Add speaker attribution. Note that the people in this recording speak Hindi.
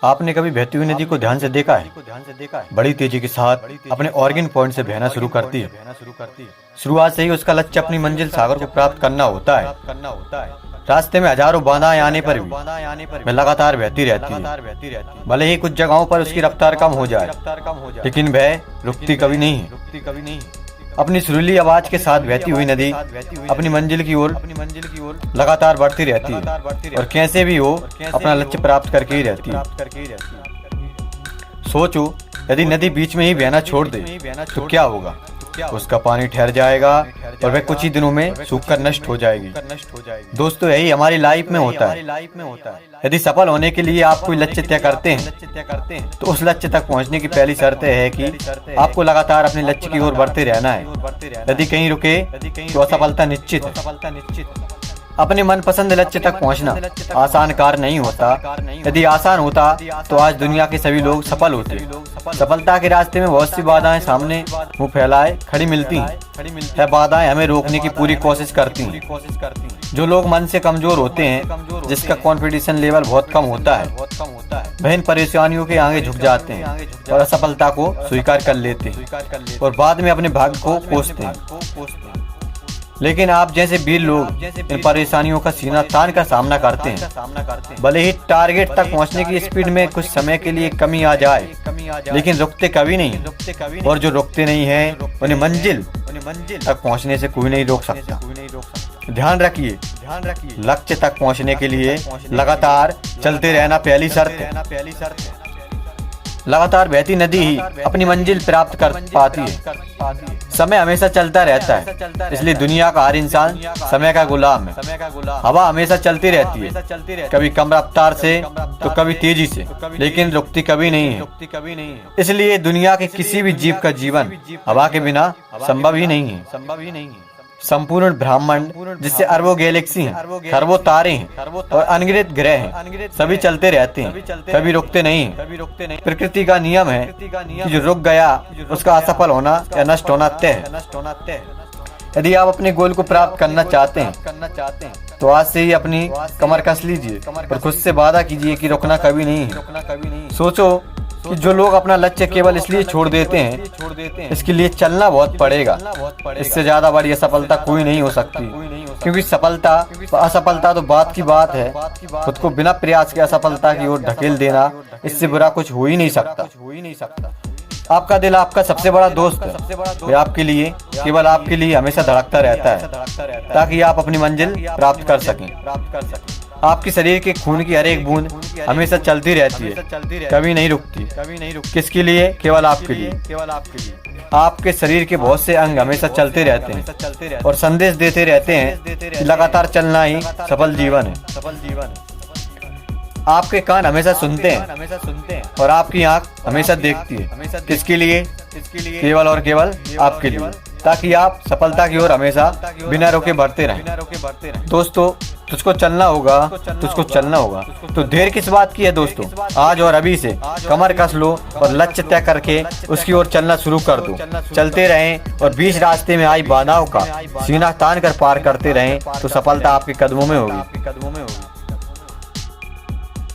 Speaker 1: आपने कभी बहती हुई नदी को ध्यान से देखा है? बड़ी तेजी के साथ अपने ऑर्गन पॉइंट से बहना शुरू करती है। शुरुआत से ही उसका लक्ष्य अपनी मंजिल सागर को प्राप्त करना होता है। रास्ते में हजारों बाधाएं आने पर भी वह लगातार बहती रहती है। भले ही कुछ जगहों पर उसकी रफ्तार कम हो जाए, लेकिन वह रुकती कभी नहीं है। अपनी सुरीली आवाज के साथ बहती हुई नदी अपनी मंजिल की ओर लगातार बढ़ती रहती है और कैसे भी हो अपना लक्ष्य प्राप्त करके ही रहती है। सोचो, यदि नदी बीच में ही बहना छोड़ दे तो क्या होगा? उसका पानी ठहर जाएगा और वह कुछ ही दिनों में सूखकर नष्ट हो जाएगी। दोस्तों, यही हमारी लाइफ में होता है। यदि सफल होने के लिए आप कोई लक्ष्य तय करते हैं तो उस लक्ष्य तक पहुंचने की पहली शर्त है कि आपको लगातार अपने लक्ष्य की ओर बढ़ते रहना है। यदि कहीं रुके तो असफलता निश्चित है। अपने मनपसंद लक्ष्य तक पहुंचना आसान कार्य नहीं होता। यदि आसान होता तो आज दुनिया के सभी लोग सफल होते। सफलता के रास्ते में बहुत सी बाधाएं सामने मुंह फैलाए खड़ी मिलती हैं। यह बाधाएं हमें रोकने की पूरी कोशिश करती हैं। जो लोग मन से कमजोर होते हैं, जिसका कॉन्फिडेंस लेवल बहुत कम होता है, वह इन परेशानियों के आगे झुक जाते हैं और असफलता को स्वीकार कर लेते हैं और बाद में अपने भाग्य को कोसते हैं। लेकिन आप जैसे वीर लोग इन परेशानियों का सीना तान कर सामना करते हैं। भले ही टारगेट तक पहुंचने की स्पीड में कुछ समय के लिए कमी आ जाए, लेकिन रुकते कभी नहीं। और जो रुकते नहीं हैं, उन्हें मंजिल तक पहुंचने से कोई नहीं रोक सकता। ध्यान रखिए, लक्ष्य तक पहुंचने के लिए लगातार चलते रहना पहली शर्त है। लगातार बहती नदी ही अपनी मंजिल प्राप्त कर पाती है। समय हमेशा चलता रहता है, इसलिए दुनिया का हर इंसान समय का गुलाम है। हवा हमेशा चलती रहती है, कभी कम रफ्तार से तो कभी तेजी से, लेकिन रुकती कभी नहीं है। इसलिए दुनिया के किसी भी जीव का जीवन हवा के बिना संभव ही नहीं है। संपूर्ण ब्रह्मांड, जिससे अरबों गैलेक्सी हैं, खरबों तारे हैं और अनगिनत ग्रह हैं, सभी चलते रहते हैं, कभी रुकते नहीं हैं। प्रकृति का नियम है कि जो रुक गया उसका असफल होना या नष्ट होना तय है। यदि आप अपने गोल को प्राप्त करना चाहते हैं तो आज से ही अपनी कमर कस लीजिए और खुद से वादा कीजिए कि रुकना कभी नहीं है। सोचो कि जो लोग अपना लक्ष्य केवल इसलिए छोड़ देते हैं, इसके लिए चलना बहुत पड़ेगा। इससे ज्यादा बड़ी असफलता कोई नहीं हो सकती, क्योंकि सफलता असफलता तो बात की बात है। खुद को बिना प्रयास के असफलता की ओर ढकेल देना, इससे बुरा कुछ हो ही नहीं सकता। आपका दिल आपका सबसे बड़ा दोस्त है। वह आपके लिए, केवल आपके लिए हमेशा धड़कता रहता है, ताकि आप अपनी मंजिल प्राप्त कर सकें। आपके शरीर के खून की हर एक बूंद हमेशा चलती रहती है, कभी नहीं रुकती। किसके लिए? केवल आपके लिए। आपके शरीर के बहुत से अंग हमेशा चलते रहते हैं और संदेश देते रहते हैं कि लगातार चलना ही सफल जीवन है। आपके कान हमेशा सुनते हैं और आपकी आंख हमेशा देखती है। किसके लिए? केवल और केवल आपके लिए, ताकि आप सफलता की ओर हमेशा बिना रोके बढ़ते रहें। दोस्तों, तुझको चलना होगा। तो देर किस बात की है दोस्तों? आज और अभी से कमर कस लो और लक्ष्य तय करके उसकी ओर चलना शुरू कर दो। चलते रहें और बीच रास्ते में आई बाधाओं का सीना तान कर पार करते रहें तो सफलता आपके कदमों में होगी।